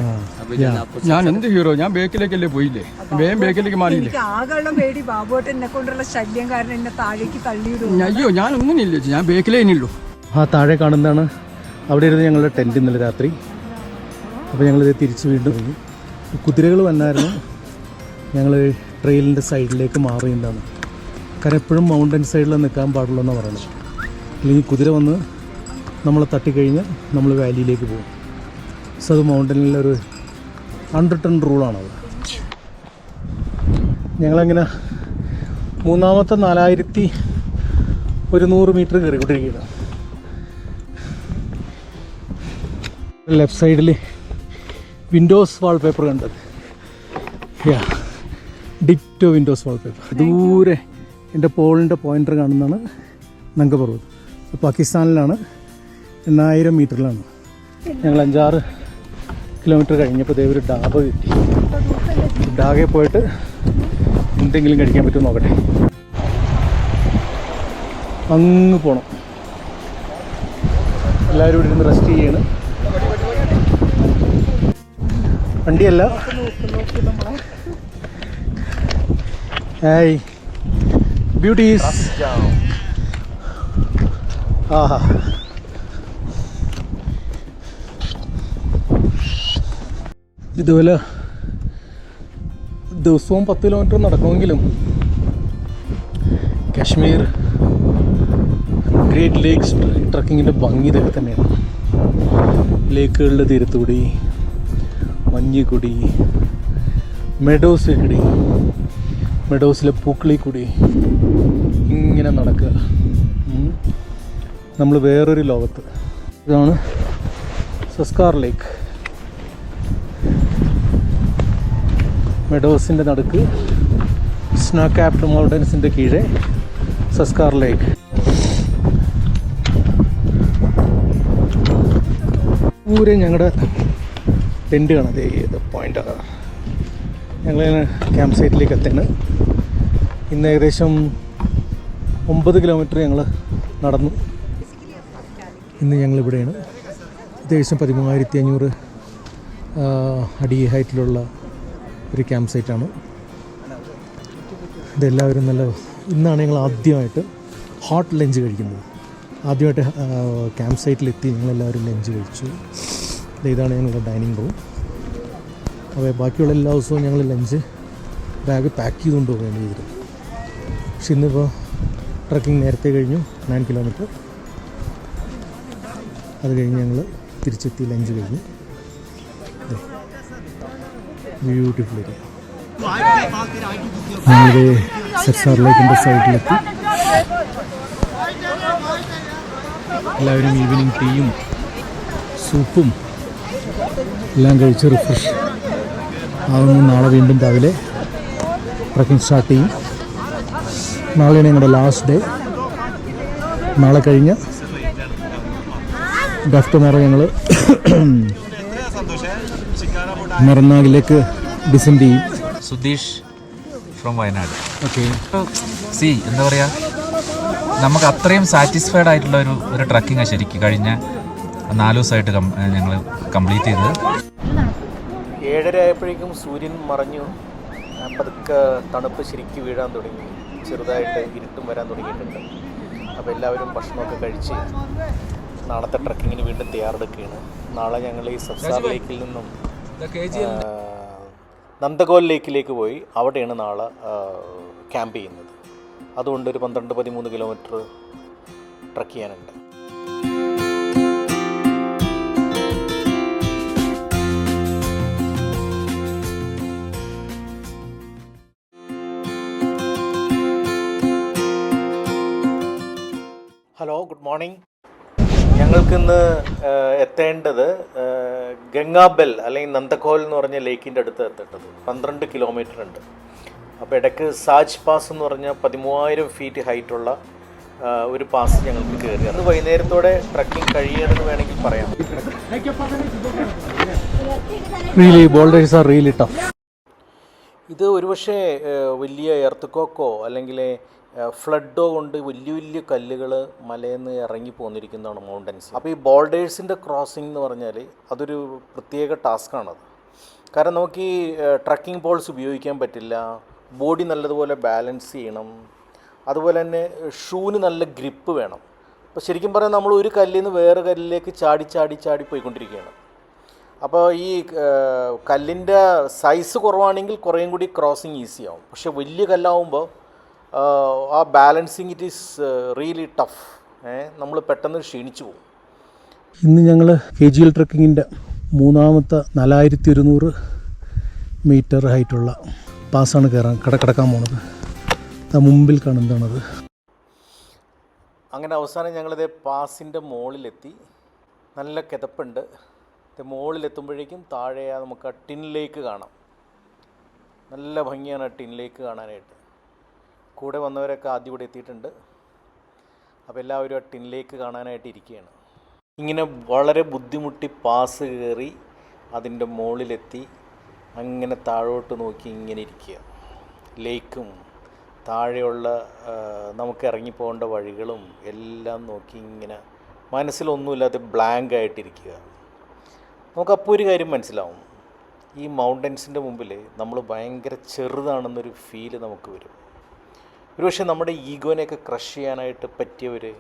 हाँ, अभी जाना आपको ഞാൻ എന്ത് ഹീറോ, ഞാൻ ബേക്കിലേക്കല്ലേ പോയില്ലേ, വേഗം ബേക്കിലേക്ക് മാറിയില്ലേ. എനിക്ക് ആകെയുള്ള പേടി ബാബുവേട്ടൻ എന്നെ കൊണ്ടുള്ള ശല്യം കാരണം എന്നെ താഴേക്ക് തള്ളിയിടും. അയ്യോ, ഞാൻ ഒന്നുമില്ല, ഞാൻ ബേക്കിലേ ഇനിയുള്ളൂ. ആ താഴെ കാണുന്നതാണ് അവിടെ ഇരുന്ന് ഞങ്ങളുടെ ടെൻറ്റ് ഇന്നലെ രാത്രി. അപ്പോൾ ഞങ്ങളിത് തിരിച്ച് വീണ്ടും പോയി. കുതിരകൾ വന്നായിരുന്നു. ഞങ്ങൾ ട്രെയിലിൻ്റെ സൈഡിലേക്ക് മാറിയതാണ്. കാരണം എപ്പോഴും മൗണ്ടൻ സൈഡിൽ നിൽക്കാൻ പാടുള്ളൂ എന്നാണ് പറയുന്നത്. അല്ലെങ്കിൽ കുതിര വന്ന് നമ്മളെ തട്ടിക്കഴിഞ്ഞ് നമ്മൾ വാലിയിലേക്ക് പോകും. സോ അത് മൗണ്ടനിലൊരു അൺറിട്ടൺ റൂളാണത്. ഞങ്ങളങ്ങനെ മൂന്നാമത്തെ 4100 മീറ്റർ കയറിക്കൊണ്ടിരിക്കുകയാണ്. ലെഫ്റ്റ് സൈഡിൽ വിൻഡോസ് വാൾപേപ്പർ കണ്ടത്. Ditto Windows wallpaper. ദൂരെ എൻ്റെ പോളിൻ്റെ പോയിൻ്റർ കാണുന്നതാണ് നംഗപർവ്വത്. പാകിസ്ഥാനിലാണ്, 8000 മീറ്ററിലാണ്. ഞങ്ങൾ 5-6 കിലോമീറ്റർ കഴിഞ്ഞപ്പോൾ ഒരു ഡാബ കിട്ടി. ഡാഗെ പോയിട്ട് എന്തെങ്കിലും കഴിക്കാൻ പറ്റുമോ നോക്കട്ടെ. അങ്ങ് പോകണം. എല്ലാവരും ഇവിടെ ഇരുന്ന് റെസ്റ്റ് ചെയ്യാണ്. വണ്ടിയല്ല. Hi beauties. ആഹാ, ഇതുപോലെ ദിവസവും 10 കിലോമീറ്റർ നടക്കുമെങ്കിലും കാശ്മീർ ഗ്രേറ്റ് ലേക്സ് ട്രക്കിങ്ങിൻ്റെ ഭംഗി ഇതൊക്കെ തന്നെയാണ്. ലേക്കുകളുടെ തീരത്തുകൂടി മഞ്ഞിക്കൂടി, മെഡോസ് കൂടി, മെഡോസിലെ പൂക്കളിൽ കൂടി ഇങ്ങനെ നടക്കുക. നമ്മൾ വേറൊരു ലോകത്ത്. ഇതാണ് സസ്കാർ ലേക്ക്. മെഡോസിൻ്റെ നടുക്ക് സ്നോ ക്യാപ്ഡ് മൗണ്ടൻസിൻ്റെ കീഴെ സസ്കാർ ലേക്ക്. പൂരെ ഞങ്ങളുടെ ടെൻറ്റ് കാണാം. അതേ പോയിൻ്റാണ്. ഞങ്ങൾ ക്യാമ്പ് സൈറ്റിലേക്ക് എത്തുന്നു. ഇന്ന് ഏകദേശം 9 കിലോമീറ്റർ ഞങ്ങൾ നടന്നു. ഇന്ന് ഞങ്ങളിവിടെയാണ്. ഏകദേശം 13500 അടി ഹൈറ്റിലുള്ള ഒരു ക്യാമ്പ് സൈറ്റാണ്. ഇതെല്ലാവരും നല്ല. ഇന്നാണ് ഞങ്ങൾ ആദ്യമായിട്ട് ഹോട്ട് ലഞ്ച് കഴിക്കുന്നത്. ആദ്യമായിട്ട് ക്യാമ്പ് സൈറ്റിലെത്തി ഞങ്ങളെല്ലാവരും ലഞ്ച് കഴിച്ചു. ഇതാണ് ഞങ്ങളുടെ ഡൈനിങ് റൂം. അപ്പോൾ ബാക്കിയുള്ള എല്ലാ ദിവസവും ഞങ്ങൾ ലഞ്ച് ബാഗ് പാക്ക് ചെയ്തുകൊണ്ട് പോവുകയാണ് ചെയ്തിരുന്നത്. പക്ഷെ ഇന്നിപ്പോൾ ട്രക്കിംഗ് നേരത്തെ കഴിഞ്ഞു. 9 കിലോമീറ്റർ. അത് കഴിഞ്ഞ് ഞങ്ങൾ തിരിച്ചെത്തി ലഞ്ച് കഴിഞ്ഞു. Beautiful area. ഞങ്ങളുടെ സറ്റ്സാർ ലേക്കിൻ്റെ സൈഡിലെത്തി. എല്ലാവരും ഈവനിങ് ടീയും സൂപ്പും എല്ലാം കഴിച്ച് റിഫ്രഷ് ആവുന്നു. നാളെ വീണ്ടും രാവിലെ ട്രക്കിംഗ് സ്റ്റാർട്ട് ചെയ്യും. നാളെയാണ് ഞങ്ങളുടെ ലാസ്റ്റ് ഡേ. നാളെ കഴിഞ്ഞ് ആഫ്റ്റർനൂർ ഞങ്ങൾ മറന്നാഗിലേക്ക് ഡിസെൻഡ് ചെയ്യും. സുധീഷ് ഫ്രം വയനാട്. ഓക്കെ. എന്താ പറയുക, നമുക്ക് അത്രയും സാറ്റിസ്ഫൈഡ് ആയിട്ടുള്ള ഒരു ട്രക്കിങ്ങാണ് ശരിക്കും കഴിഞ്ഞ 4 ദിവസമായിട്ട് ഞങ്ങൾ കംപ്ലീറ്റ് ചെയ്തത്. 7:30 ആയപ്പോഴേക്കും സൂര്യൻ മറഞ്ഞു. പതുക്കെ തണുപ്പ് ശരിക്കും വീഴാൻ തുടങ്ങി. ചെറുതായിട്ട് ഇരുട്ടും വരാൻ തുടങ്ങിയിട്ടുണ്ട്. അപ്പോൾ എല്ലാവരും ഭക്ഷണമൊക്കെ കഴിച്ച് നാളത്തെ ട്രക്കിങ്ങിന് വീണ്ടും തയ്യാറെടുക്കുകയാണ്. നാളെ ഞങ്ങൾ ഈ സബ്സാർ ലേക്കിൽ നിന്നും നന്ദഗോൽ ലേക്കിലേക്ക് പോയി അവിടെയാണ് നാളെ ക്യാമ്പ് ചെയ്യുന്നത്. അതുകൊണ്ട് ഒരു 12-13 കിലോമീറ്റർ ട്രക്ക് ചെയ്യാനുണ്ട്. Hello, good morning. ഞങ്ങൾക്കിന്ന് എത്തേണ്ടത് ഗംഗാബെൽ അല്ലെങ്കിൽ നന്ദഗോൽ എന്ന് പറഞ്ഞ ലേക്കിൻ്റെ അടുത്ത് എത്തേണ്ടത് 12 കിലോമീറ്റർ ഉണ്ട്. അപ്പോൾ ഇടയ്ക്ക് സാജ് പാസ് എന്ന് പറഞ്ഞ 13,000 ഫീറ്റ് ഹൈറ്റുള്ള ഒരു പാസ് ഞങ്ങൾക്ക് കയറി. അന്ന് വൈകുന്നേരത്തോടെ ട്രക്കിംഗ് കഴിയണമെന്ന് വേണമെങ്കിൽ പറയാം. Really boulders are really tough. ഇത് ഒരുപക്ഷെ വലിയ എർത്ത് അല്ലെങ്കിൽ ഫ്ലഡോ കൊണ്ട് വലിയ വലിയ കല്ലുകൾ മലയിൽ നിന്ന് ഇറങ്ങി പോന്നിരിക്കുന്നതാണ് മൗണ്ടൻസ്. അപ്പോൾ ഈ ബോൾഡേഴ്സിൻ്റെ ക്രോസിംഗ് എന്ന് പറഞ്ഞാൽ അതൊരു പ്രത്യേക ടാസ്ക്കാണത്. കാരണം നമുക്ക് ഈ ട്രക്കിംഗ് പോൾസ് ഉപയോഗിക്കാൻ പറ്റില്ല, ബോഡി നല്ലതുപോലെ ബാലൻസ് ചെയ്യണം, അതുപോലെ തന്നെ ഷൂവിന് നല്ല ഗ്രിപ്പ് വേണം. അപ്പോൾ ശരിക്കും പറഞ്ഞാൽ നമ്മൾ ഒരു കല്ലിൽ നിന്ന് വേറെ കല്ലിലേക്ക് ചാടി പോയിക്കൊണ്ടിരിക്കുകയാണ്. അപ്പോൾ ഈ കല്ലിൻ്റെ സൈസ് കുറവാണെങ്കിൽ കുറേയും കൂടി ക്രോസിങ് ഈസി ആവും. പക്ഷേ വലിയ കല്ലാവുമ്പോൾ ആ balancing it is really tough. നമ്മൾ പെട്ടെന്ന് ക്ഷീണിച്ചു പോകും. ഇന്ന് ഞങ്ങൾ KGL ട്രക്കിങ്ങിൻ്റെ 3ാമത്തെ 4100 മീറ്റർ ഹൈറ്റുള്ള പാസ്സാണ് കടക്കാൻ പോണത്. ആ മുമ്പിൽ കാണുന്നതാണത്. അങ്ങനെ അവസാനം ഞങ്ങളിത് പാസിൻ്റെ മുകളിലെത്തി. നല്ല കിതപ്പുണ്ട്. മുകളിലെത്തുമ്പോഴേക്കും താഴെ നമുക്ക് ആ ടിൻ ലേക്ക് കാണാം. നല്ല ഭംഗിയാണ് ആ ടിൻ ലേക്ക് കാണാനായിട്ട്. കൂടെ വന്നവരൊക്കെ ആദ്യം ഇവിടെ എത്തിയിട്ടുണ്ട്. അപ്പോൾ എല്ലാവരും ആ ടിൻ ലേക്ക് കാണാനായിട്ട് ഇരിക്കുകയാണ്. ഇങ്ങനെ വളരെ ബുദ്ധിമുട്ടി പാസ് കയറി അതിൻ്റെ മുകളിലെത്തി അങ്ങനെ താഴോട്ട് നോക്കി ഇങ്ങനെ ഇരിക്കുക. ലേക്കും താഴെയുള്ള നമുക്ക് ഇറങ്ങിപ്പോകേണ്ട വഴികളും എല്ലാം നോക്കി ഇങ്ങനെ മനസ്സിലൊന്നുമില്ലാതെ ബ്ലാങ്ക് ആയിട്ടിരിക്കുക. നമുക്കപ്പോൾ ഒരു കാര്യം മനസ്സിലാവും, ഈ മൗണ്ടൻസിൻ്റെ മുമ്പിൽ നമ്മൾ ഭയങ്കര ചെറുതാണെന്നൊരു ഫീല് നമുക്ക് വരും. ഒരുപക്ഷെ നമ്മുടെ ഈഗോനെയൊക്കെ ക്രഷ് ചെയ്യാനായിട്ട് പറ്റിയ ഒരു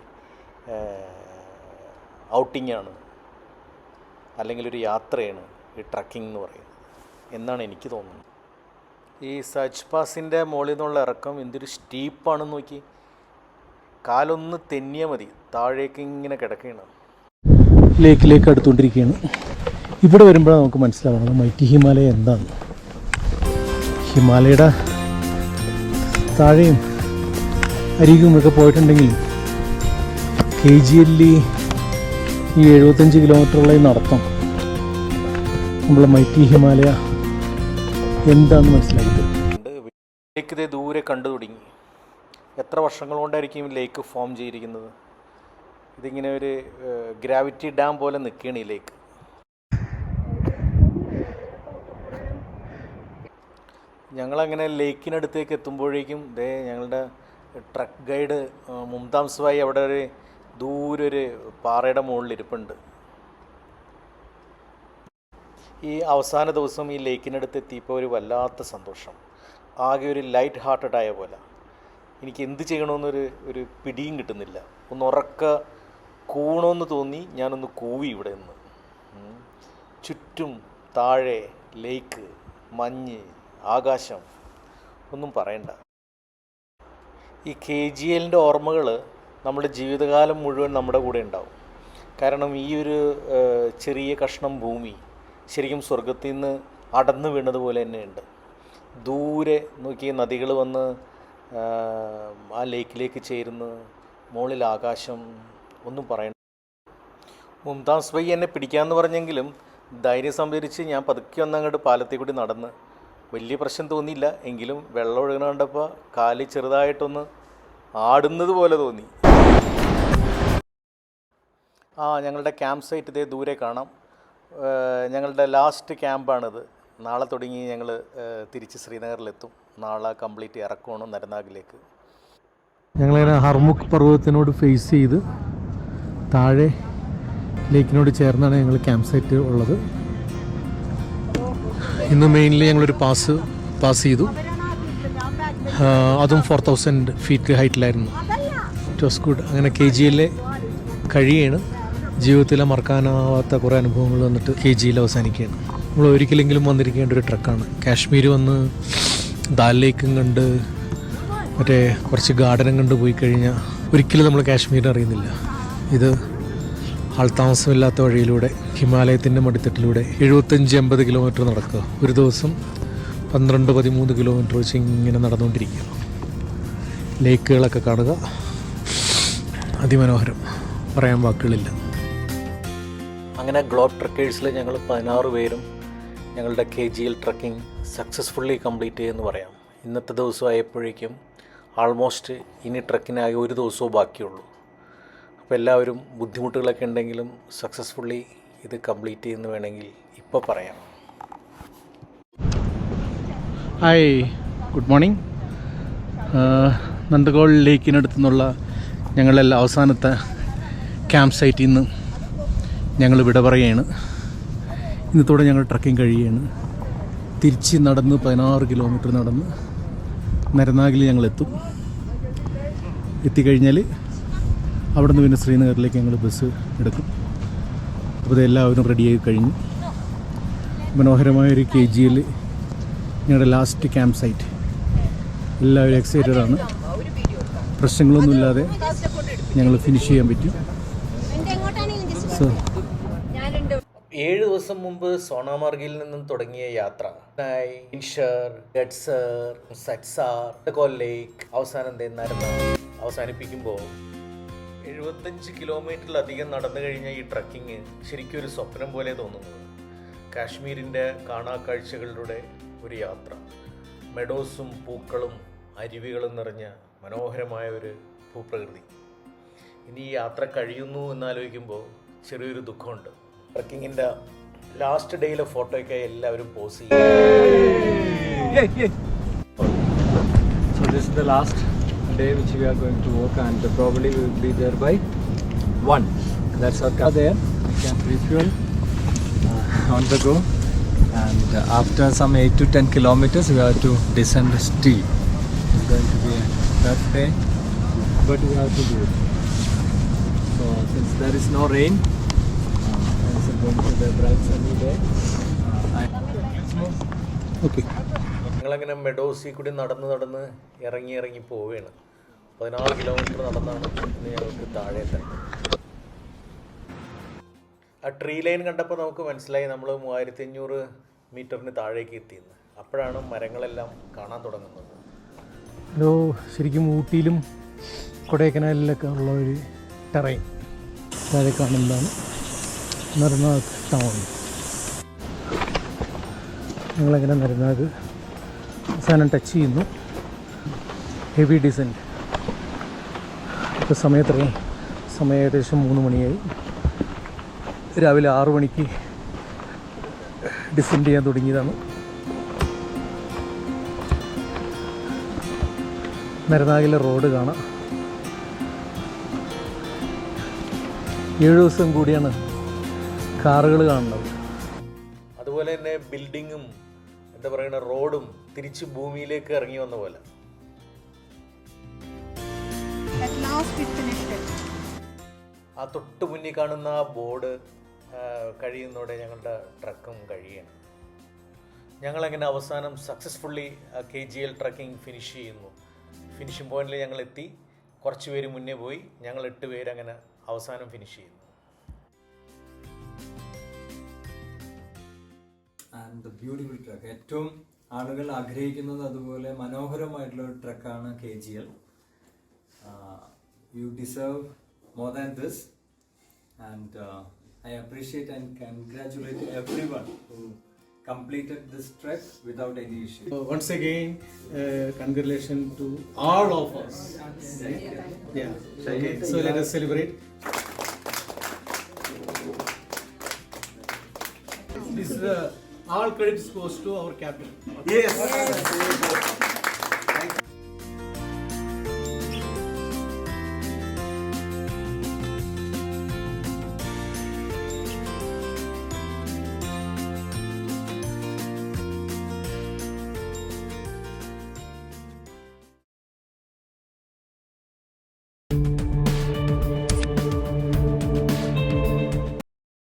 ഔട്ടിങ്ങാണ് അല്ലെങ്കിൽ ഒരു യാത്രയാണ് ഈ ട്രക്കിംഗ് എന്ന് പറയുന്നത് എന്നാണ് എനിക്ക് തോന്നുന്നത്. ഈ സച്ച് പാസിൻ്റെ മുകളിൽ നിന്നുള്ള ഇറക്കം എന്തൊരു സ്റ്റീപ്പാണെന്ന് നോക്കി. കാലൊന്ന് തെന്നിയാൽ മതി, താഴേക്ക് ഇങ്ങനെ കിടക്കുകയാണ്. ലേക്കിലേക്ക് അടുത്തുകൊണ്ടിരിക്കുകയാണ്. ഇവിടെ വരുമ്പോഴാണ് നമുക്ക് മനസ്സിലാവുന്നത് മൈറ്റി ഹിമാലയ എന്താണ്. ഹിമാലയയുടെ താഴെയും അരികുമൊക്കെ പോയിട്ടുണ്ടെങ്കിൽ KGL ഈ 75 കിലോമീറ്ററുള്ള നടത്തം നമ്മൾ മൈറ്റി ഹിമാലയ എന്താണെന്ന് മനസ്സിലാക്കിയത്. ലേക്ക് ഇതേ ദൂരെ കണ്ടു തുടങ്ങി. എത്ര വർഷങ്ങൾ കൊണ്ടായിരിക്കും ലേക്ക് ഫോം ചെയ്തിരിക്കുന്നത്. ഇതിങ്ങനെ ഒരു ഗ്രാവിറ്റി ഡാം പോലെ നിൽക്കുകയാണ് ഈ ലേക്ക്. ഞങ്ങളങ്ങനെ ലേക്കിനടുത്തേക്ക് എത്തുമ്പോഴേക്കും ഞങ്ങളുടെ ട്രക്ക് ഗൈഡ് മുംതാസ് ഭായി അവിടെ ഒരു ദൂരെ ഒരു പാറയുടെ മുകളിൽ ഇരിപ്പുണ്ട്. ഈ അവസാന ദിവസം ഈ ലേക്കിനടുത്ത് എത്തിയപ്പോൾ ഒരു വല്ലാത്ത സന്തോഷം. ആകെ ഒരു ലൈറ്റ് ഹാർട്ടഡ് ആയ പോലെ. എനിക്ക് എന്ത് ചെയ്യണമെന്നൊരു പിടിയും കിട്ടുന്നില്ല. ഒന്ന് ഉറക്ക കൂണമെന്ന് തോന്നി. ഞാനൊന്ന് കൂവി ഇവിടെ നിന്ന്. ചുറ്റും താഴെ ലേക്ക്, മഞ്ഞ്, ആകാശം, ഒന്നും പറയണ്ട. ഈ KGLൻ്റെ ഓർമ്മകൾ നമ്മുടെ ജീവിതകാലം മുഴുവൻ നമ്മുടെ കൂടെ ഉണ്ടാവും. കാരണം ഈ ഒരു ചെറിയ കഷ്ണം ഭൂമി ശരിക്കും സ്വർഗത്തിൽ നിന്ന് അടന്നു വീണതുപോലെ തന്നെയുണ്ട്. ദൂരെ നോക്കി നദികൾ വന്ന് ആ ലേക്കിലേക്ക് ചേരുന്നു. മുകളിൽ ആകാശം, ഒന്നും പറയണ്ട. മുംതാസ് ഭായി എന്നെ പിടിക്കാമെന്ന് പറഞ്ഞെങ്കിലും ധൈര്യം സംഭരിച്ച് ഞാൻ പതുക്കെ ഒന്നങ്ങോട്ട് പാലത്തിൽ കൂടി നടന്ന്. വലിയ പ്രശ്നം തോന്നിയില്ല, എങ്കിലും വെള്ളം ഒഴുകണ കണ്ടപ്പോൾ കാല് ചെറുതായിട്ടൊന്ന് ആടുന്നത് പോലെ തോന്നി. ഞങ്ങളുടെ ക്യാമ്പ് സൈറ്റ് ഇതേ ദൂരെ കാണാം. ഞങ്ങളുടെ ലാസ്റ്റ് ക്യാമ്പാണിത്. നാളെ തുടങ്ങി ഞങ്ങൾ തിരിച്ച് ശ്രീനഗറിലെത്തും. നാളെ കംപ്ലീറ്റ് ഇറക്കമാണ് നരനാഗിലേക്ക്. ഞങ്ങളിങ്ങനെ ഹർമുഖ് പർവ്വതത്തിനോട് ഫേസ് ചെയ്ത് താഴെ ലേക്കിനോട് ചേർന്നാണ് ഞങ്ങൾ ക്യാമ്പ് സൈറ്റ് ഉള്ളത്. ഇന്ന് മെയിൻലി ഞങ്ങളൊരു പാസ് ചെയ്തു. അതും 4000 ഫീറ്റ് ഹൈറ്റിലായിരുന്നു. It was good. അങ്ങനെ KGL കഴിയാണ്. ജീവിതത്തിൽ മറക്കാനാവാത്ത കുറേ അനുഭവങ്ങൾ വന്നിട്ട് KGയിൽ അവസാനിക്കുകയാണ്. നമ്മൾ ഒരിക്കലെങ്കിലും വന്നിരിക്കേണ്ട ഒരു ട്രക്കാണ്. കാശ്മീർ വന്ന് ദാൽ ലേക്കും കണ്ട് മറ്റേ കുറച്ച് ഗാർഡനും കണ്ട് പോയി കഴിഞ്ഞാൽ ഒരിക്കലും നമ്മൾ കാശ്മീരിനെ അറിയുന്നില്ല. ഇത് ആൾത്താമസമില്ലാത്ത വഴിയിലൂടെ ഹിമാലയത്തിൻ്റെ മടിത്തട്ടിലൂടെ 75-80 കിലോമീറ്റർ നടക്കുക. ഒരു ദിവസം 12-13 കിലോമീറ്റർ വെച്ച് ഇങ്ങനെ നടന്നുകൊണ്ടിരിക്കുക. ലേക്കുകളൊക്കെ കാണുക, അതിമനോഹരം, പറയാൻ വാക്കുകളില്ല. അങ്ങനെ ഗ്ലോബ് ട്രക്കേഴ്സിൽ ഞങ്ങൾ 16 പേരും ഞങ്ങളുടെ KGL ട്രക്കിംഗ് സക്സസ്ഫുള്ളി കംപ്ലീറ്റ് ചെയ്യുമെന്ന് പറയാം. ഇന്നത്തെ ദിവസമായപ്പോഴേക്കും ആൾമോസ്റ്റ് ഇനി ട്രക്കിനായി ഒരു ദിവസവും ബാക്കിയുള്ളൂ. അപ്പോൾ എല്ലാവരും ബുദ്ധിമുട്ടുകളൊക്കെ ഉണ്ടെങ്കിലും സക്സസ്ഫുള്ളി ഇത് കംപ്ലീറ്റ് ചെയ്യുമെന്ന് വേണമെങ്കിൽ ഇപ്പോൾ പറയാം. Hi, good morning. നന്ദഗോൾ ലേക്കിനടുത്തു നിന്നുള്ള ഞങ്ങളുടെ അവസാനത്തെ ക്യാമ്പ് സൈറ്റിൽ നിന്ന് ഞങ്ങൾ വിട പറയുകയാണ്. ഇന്നത്തോടെ ഞങ്ങൾ ട്രക്കിംഗ് കഴിയുകയാണ്. തിരിച്ച് നടന്ന് 16 കിലോമീറ്റർ നടന്ന് നരനാഗിൽ ഞങ്ങൾ എത്തിക്കഴിഞ്ഞാൽ അവിടെ നിന്ന് പിന്നെ ശ്രീനഗറിലേക്ക് ഞങ്ങൾ ബസ് എടുക്കും. അപ്പോൾ ഇതെല്ലാവരും റെഡിയായി കഴിഞ്ഞു. മനോഹരമായൊരു KGയിൽ ഞങ്ങളുടെ ലാസ്റ്റ് ക്യാമ്പ് സൈറ്റ്. എല്ലാവരും എക്സൈറ്റഡ് ആണ്. പ്രശ്നങ്ങളൊന്നുമില്ലാതെ ഞങ്ങൾ ഫിനിഷ് ചെയ്യാൻ പറ്റി. സോ 7 ദിവസം മുമ്പ് സോണാമാർഗിൽ നിന്നും തുടങ്ങിയ യാത്ര ഇൻഷർ, ഗഡ്സർ, സറ്റ്സാർ, നന്ദഗോൾ ലേക്ക്, അവസാനം അവസാനിപ്പിക്കുമ്പോൾ 75 കിലോമീറ്ററിലധികം നടന്നു കഴിഞ്ഞ ഈ ട്രക്കിങ് ശരിക്കും ഒരു സ്വപ്നം പോലെ തോന്നുന്നത്. കാശ്മീരിൻ്റെ കാണാക്കാഴ്ചകളിലൂടെ ഒരു യാത്ര, മെഡോസും പൂക്കളും അരുവികളും നിറഞ്ഞ മനോഹരമായ ഒരു ഭൂപ്രകൃതി. ഇനി ഈ യാത്ര കഴിയുന്നു എന്നാലോചിക്കുമ്പോൾ ചെറിയൊരു ദുഃഖമുണ്ട്. ട്രക്കിങ്ങിൻ്റെ ലാസ്റ്റ് ഡേയിലെ ഫോട്ടോയ്ക്കായി എല്ലാവരും പോസ് ചെയ്യും. So this is the last day which we are going to work, and probably we will be there by 1. That's our car there. We can refuel on the go, and after some 8 to 10 kilometers we have to descend steep. It's going to be a tough day, but we have to do it. So since there is no rain, it's going to be a bright sunny day. Let's move. Okay. ഞങ്ങളങ്ങനെ മെഡോസിൽ കൂടി നടന്ന് ഇറങ്ങി പോവുകയാണ്. 16 kilometre നടന്നാണ് ഇന്ന് ഞങ്ങൾക്ക് താഴെ തന്നെ. ആ ട്രീ ലൈൻ കണ്ടപ്പോൾ നമുക്ക് മനസ്സിലായി നമ്മൾ 3500 മീറ്ററിന് താഴേക്ക് എത്തിയെന്ന്. അപ്പോഴാണ് മരങ്ങളെല്ലാം കാണാൻ തുടങ്ങുന്നത്. ശരിക്കും ഊട്ടിയിലും കൊടൈക്കനാലിലൊക്കെ ഉള്ള ഒരു ടെറൈൻ താഴെ കാണുന്നതാണ് നരനാഗ് ടൗൺ. ഞങ്ങളങ്ങനെ നരനാഗ് അവസാനം ടച്ച് ചെയ്യുന്നു. Heavy decent. ഇപ്പോൾ സമയം ഏകദേശം 3 മണിയായി. രാവിലെ 6 മണിക്ക് ഡിസെൻറ്റ് ചെയ്യാൻ തുടങ്ങിയതാണ്. നരനാഗിലെ റോഡ് കാണാം. 7 ദിവസം കൂടിയാണ് കാറുകൾ കാണുന്നത്. അതുപോലെ തന്നെ ബിൽഡിങ്ങും എന്താ പറയുക റോഡും തിരിച്ച് ഭൂമിയിലേക്ക് ഇറങ്ങി വന്ന പോലെ. ആ തൊട്ട് മുന്നിൽ കാണുന്ന ആ ബോർഡ് കഴിയുന്നതോടെ ഞങ്ങളുടെ ട്രക്കും കഴിയുകയാണ്. ഞങ്ങളങ്ങനെ അവസാനം സക്സസ്ഫുള്ളി KGL ട്രക്കിംഗ് ഫിനിഷ് ചെയ്യുന്നു. ഫിനിഷിംഗ് പോയിന്റിൽ ഞങ്ങൾ എത്തി. കുറച്ച് പേര് മുന്നേ പോയി. ഞങ്ങൾ 8 പേര് അങ്ങനെ അവസാനം ഫിനിഷ് ചെയ്യുന്നു. And the beautiful truck. ഏറ്റവും ആളുകൾ ആഗ്രഹിക്കുന്നത് അതുപോലെ മനോഹരമായിട്ടുള്ള ഒരു ട്രക്കാണ് KGL. U deserve more than this, and I appreciate and congratulate everyone who completed this trek without any issue. So once again, congratulations to all of us. Yeah. Okay. So let us celebrate. This is all credits goes to our captain. Yes.